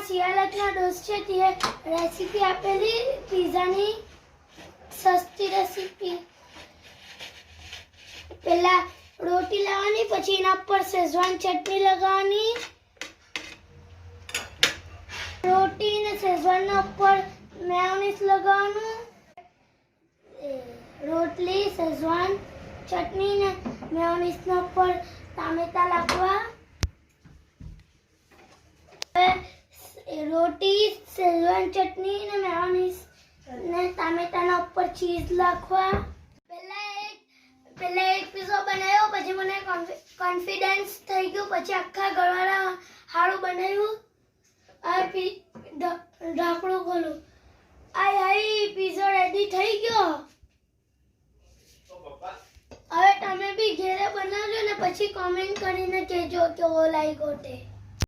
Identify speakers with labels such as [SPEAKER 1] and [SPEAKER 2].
[SPEAKER 1] શિયાળતના દોસ્ત છે તે રેસીપી આપેલી પિઝાની સસ્તી રેસીપી. પહેલા રોટી લાવવાની, પછી એના પર શેઝવાન ચટણી લગાવવાની. રોટી ને શેઝવાનના ઉપર મેયોનીઝ લગાવવાનું. રોટલી, શેઝવાન ચટણી ને મેયોનીઝના ઉપર ટામેટા નાખવા. રોટી, શેઝવાન ચટણી ને મેયોનીઝ ને ટામેટાના ઉપર ચીઝ નાખવા. પહેલા એક પીઝો બનાવ્યો, પછી મને કોન્ફિડન્સ થઈ ગયો, પછી આખા ઘરવાળા સારું બનાવ્યું. આ ઢાંકણું ખોલું, આઈ પીઝો રેડી થઈ ગયો. હવે તમે બી ઘરે બનાવજો ને પછી કોમેન્ટ કરીને કહેજો કેવો લાગ્યો તે.